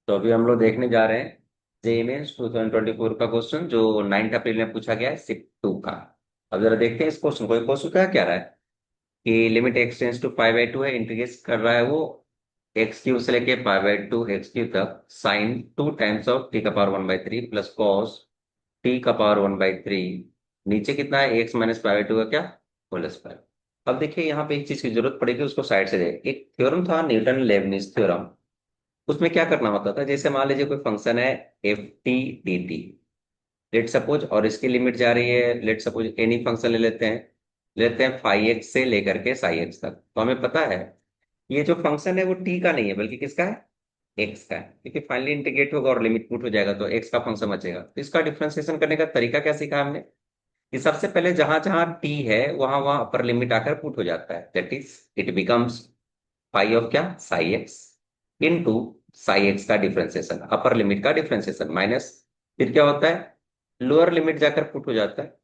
तो अभी हम लोग देखने जा रहे हैं जेईई मेंस 2024 का क्वेश्चन जो 9 अप्रैल में पूछा गया है शिफ्ट 2 का। अब जरा देखते हैं इस क्वेश्चन को। क्वेश्चन क्या रहा है कि limit x tends to pi by two है, इंटीग्रेट कर रहा है वो एक्स क्यूब से लेके pi by two x cube तक साइन 2 टाइम्स ऑफ टी का पावर 1/3 प्लस कॉस टी का पावर 1/3। नीचे कितना है x minus pi by two का क्या होल स्क्वायर। अब देखिए यहाँ पे एक चीज की जरूरत पड़ेगी, उसको साइड से देख। एक थ्योरम था न्यूटन लेबनिज थ्योरम। उसमें क्या करना होता था, जैसे मान लीजिए कोई फंक्शन है F T D T, let suppose, और इसकी लिमिट जा रही है, लेट सपोज एनी फंक्शन ले लेते हैं फाई एक्स से लेकर के साई एक्स तक। तो हमें पता है ये जो फंक्शन है वो टी का नहीं है बल्कि किसका है, एक्स का है, क्योंकि फाइनली इंटीग्रेट होगा और लिमिट पुट हो जाएगा तो एक्स का फंक्शन बचेगा। तो इसका डिफ्रेंसिएशन करने का तरीका क्या सीखा हमने कि सबसे पहले जहां जहां टी है वहां वहां अपर लिमिट आकर पुट हो जाता है, that is it becomes pi of क्या psi x into psi x का डिफरेंशिएशन, अपर लिमिट का डिफरेंशिएशन माइनस, फिर क्या होता है लोअर लिमिट जाकर पुट हो जाता है।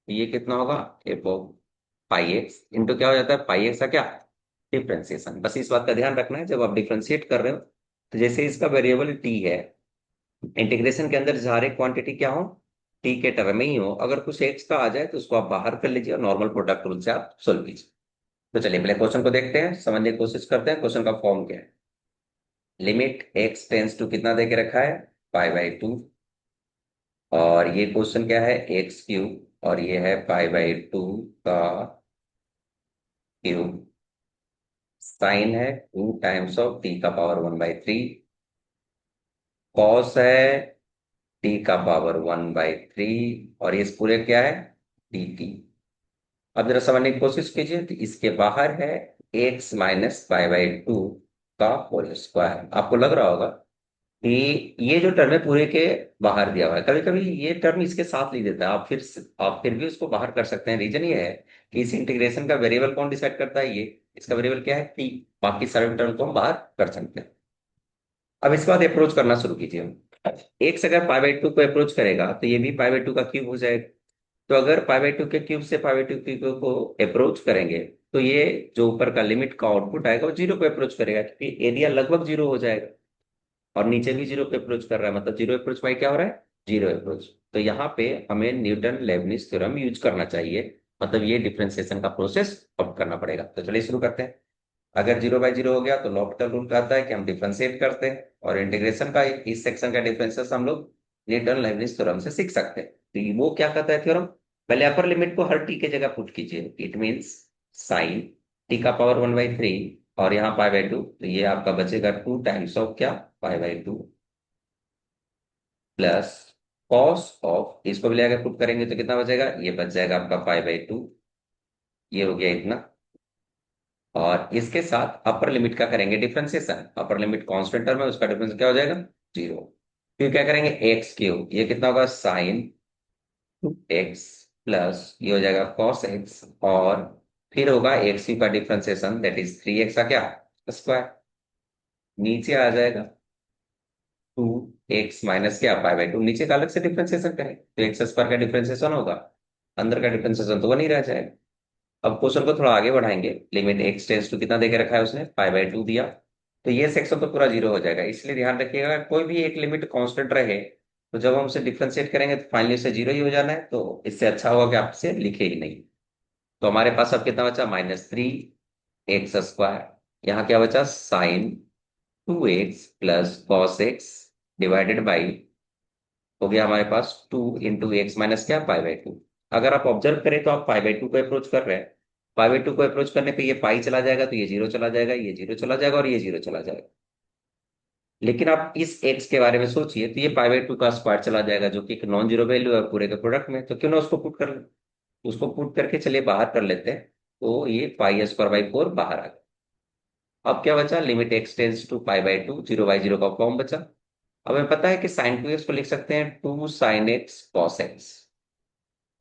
ये कितना होगा F of pi x into क्या हो जाता है पाई एक्स का क्या डिफरेंशिएशन। बस इस बात का ध्यान रखना है जब आप डिफरेंशिएट कर रहे हो तो जैसे इसका वेरिएबल टी है, इंटीग्रेशन के अंदर सारे क्वांटिटी क्या हो टी के टर्म में ही हो। अगर कुछ एक्स का आ जाए तो उसको आप बाहर कर लीजिए और नॉर्मल प्रोडक्ट रूल से आप सोल्व कीजिए। तो चलिए पहले क्वेश्चन को देखते हैं, समझने की कोशिश करते हैं क्वेश्चन का फॉर्म क्या है। लिमिट एक्स टेंस टू कितना दे के रखा है पाई बाई टू, और ये क्वेश्चन क्या है एक्स क्यूब और ये है पाई बाई टू का क्यूब, साइन है 2 टाइम्स ऑफ टी का पावर 1/3, कॉस है टी का पावर 1/3, और ये पूरे क्या है डी टी। अब जरा समझने की कोशिश कीजिए, तो इसके बाहर है x minus pi by two का होल स्क्वायर। आपको लग रहा होगा कि ये जो टर्म है पूरे के बाहर दिया हुआ है, कभी कभी ये टर्म इसके साथ नहीं देता है, आप फिर भी उसको बाहर कर सकते हैं। रीजन ये है कि इस इंटीग्रेशन का वेरिएबल कौन डिसाइड करता है, ये इसका वेरिएबल क्या है टी। बाकी सारे टर्म को हम बाहर कर सकते हैं। अब इसके बाद अप्रोच करना शुरू कीजिए। एक से अगर पाई बाई टू को अप्रोच करेगा तो ये भी पाई बाई टू का क्यूब हो जाएगा। तो अगर पाई बाई टू के क्यूब से पाई बाई टू क्यूब को अप्रोच करेंगे तो ये जो ऊपर का लिमिट का आउटपुट आएगा वो जीरो को अप्रोच करेगा, क्योंकि एरिया लगभग जीरो हो जाएगा। और नीचे भी जीरो पे अप्रोच कर रहा है, मतलब जीरो अप्रोच बाई क्या हो रहा है जीरो अप्रोच। तो यहाँ पे हमें न्यूटन लेबनिज थ्योरम यूज करना चाहिए, मतलब ये डिफरेंशिएशन का प्रोसेस अब करना पड़ेगा। तो चलिए शुरू करते हैं। अगर जीरो बाई जीरो हो गया तो लॉपिटल रूल कहता है कि हम डिफरेंशिएट करते हैं, और इंटीग्रेशन का इस सेक्शन का डिफरेंशिएशन हम लोग न्यूटन लेबनिज थ्योरम से सीख सकते हैं। तो वो क्या कहता है थ्योरम, पहले अपर लिमिट को हर टी के जगह पुट कीजिए, इट मीन्स साइन टी का पावर 1/3 और यहाँ पाई बाई टू, तो ये आपका बचेगा 2 टाइम्स ऑफ क्या पाई by two plus cos of, इसको भी लेकर पुट करेंगे तो कितना बचेगा, ये बच जाएगा आपका पाई बाई टू। ये हो गया इतना, और इसके साथ अपर लिमिट का करेंगे differentiation. Upper limit constant term है, उसका डिफरेंस क्या हो जाएगा जीरो। फिर क्या करेंगे एक्स क्यूब, ये कितना होगा साइन एक्स प्लस ये हो जाएगा कॉस एक्स, और फिर होगा एक्स क्यूब का डिफरेंशिएशन दैट इज 3x का क्या स्क्वायर। नीचे आ जाएगा 2x माइनस क्या पाई बाई टू, नीचे का अलग से डिफरेंशिएशन करें तो एक्स स्क्वायर का डिफरेंशिएशन होगा, अंदर का डिफरेंशिएशन तो वो नहीं रह जाएगा। अब क्वेश्चन को थोड़ा आगे बढ़ाएंगे। लिमिट एक्स टेंस टू कितना देके रखा है उसने पाई बाई टू दिया, तो ये सेक्शन तो पूरा जीरो हो जाएगा। इसलिए ध्यान रखिएगा कोई भी एक लिमिट कांस्टेंट रहे तो जब हम उसे डिफरेंशिएट करेंगे तो फाइनली उसे जीरो ही हो जाना है। तो इससे अच्छा होगा कि आप इसे लिखे ही नहीं। तो हमारे पास अब कितना बचा -3x स्क्वायर, यहाँ क्या बचा sine 2x plus cos x divided by, हो गया हमारे पास 2 × x माइनस क्या पाई बाई टू। अगर आप ऑब्जर्व करें तो आप पाई बाई टू को अप्रोच कर रहे हैं, पाई बाई टू को अप्रोच करने पे ये पाई चला जाएगा तो ये जीरो चला जाएगा, ये जीरो चला जाएगा और ये जीरो चला जाएगा। लेकिन आप इस x के बारे में सोचिए तो ये पाई बाई टू का स्क्वायर चला जाएगा जो कि एक नॉन जीरो वैल्यू है पूरे के प्रोडक्ट में, तो क्यों ना उसको पुट कर ले। उसको पुट करके चलिए बाहर कर लेते हैं। तो ये पाई स्क्वायर बाई फोर बाहर आ गया। अब क्या बचा limit x tends to pi by two, zero by zero का फॉर्म बचा। अब हमें पता है कि साइन 2x को लिख सकते हैं 2 sin x cos x,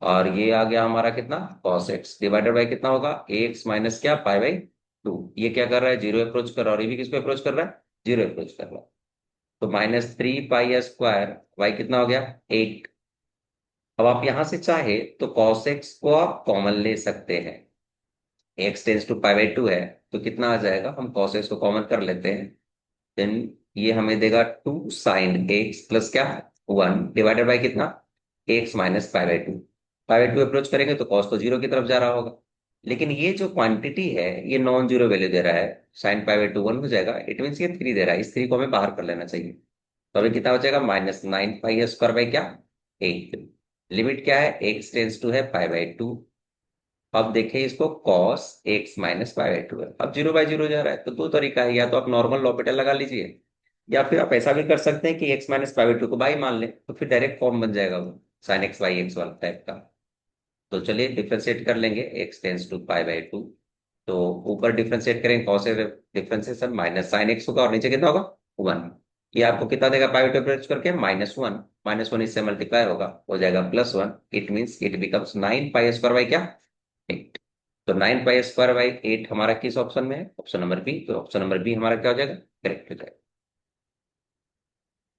और ये आ गया हमारा कितना cos x डिवाइडेड बाई कितना होगा x माइनस क्या पाई बाई टू। ये क्या कर रहा है जीरो अप्रोच कर रहा है, और ये भी किसको अप्रोच कर रहा है जीरो अप्रोच कर रहा है। तो -3 पाई स्क्वायर वाई कितना हो गया 8। अब आप यहां से चाहे तो cos x को आप कॉमन ले सकते हैं, x tends to pi by two है तो कितना आ जाएगा, हम cos x को कॉमन कर लेते हैं। देन ये हमें देगा 2 sin x प्लस क्या, 1 डिवाइडेड बाई कितना, x-π/2। π/2 अप्रोच करेंगे तो कॉस तो जीरो की तरफ जा रहा होगा। लेकिन ये जो क्वांटिटी है ये नॉन जीरो वैल्यू दे रहा है, sin π/2 1 हो जाएगा, इट मीन्स ये 3 दे रहा है, इस 3 को हमें बाहर कर लेना चाहिए। तो अभी कितना बचेगा, -9π² बाई क्या, 8। लिमिट क्या है, x टेंस टू है π/2। अब देखें इसको, cos x-π/2 है, अब 0/0 जा रहा है, तो दो तरीका है, या तो आप नॉर्मल लॉपिटल लगा लीजिए, या फिर आप ऐसा भी कर सकते हैं कि x-π/2 को बाई मान लें, तो फिर डायरेक्ट फॉर्म बन जाएगा वो sin x बाई एक्स वाला टाइप का। तो चलिए डिफ्रेंशिएट कर लेंगे, x टेंस टू π/2। तो ऊपर डिफ्रेंशिएट करेंगे, cos से डिफ्रेंशिएशन माइनस sin x होगा, और नीचे कितना होगा, 1। ये आपको कितना देगा, π/2 अप्रोच करके -1, -1 इससे मल्टीप्लाई होगा, हो जाएगा +1। It means it becomes 9π² by क्या, 8। तो 9π² बाई 8 हमारा किस ऑप्शन में है, ऑप्शन नंबर बी। तो ऑप्शन नंबर बी हमारा क्या हो जाएगा, करेक्ट हो जाएगा।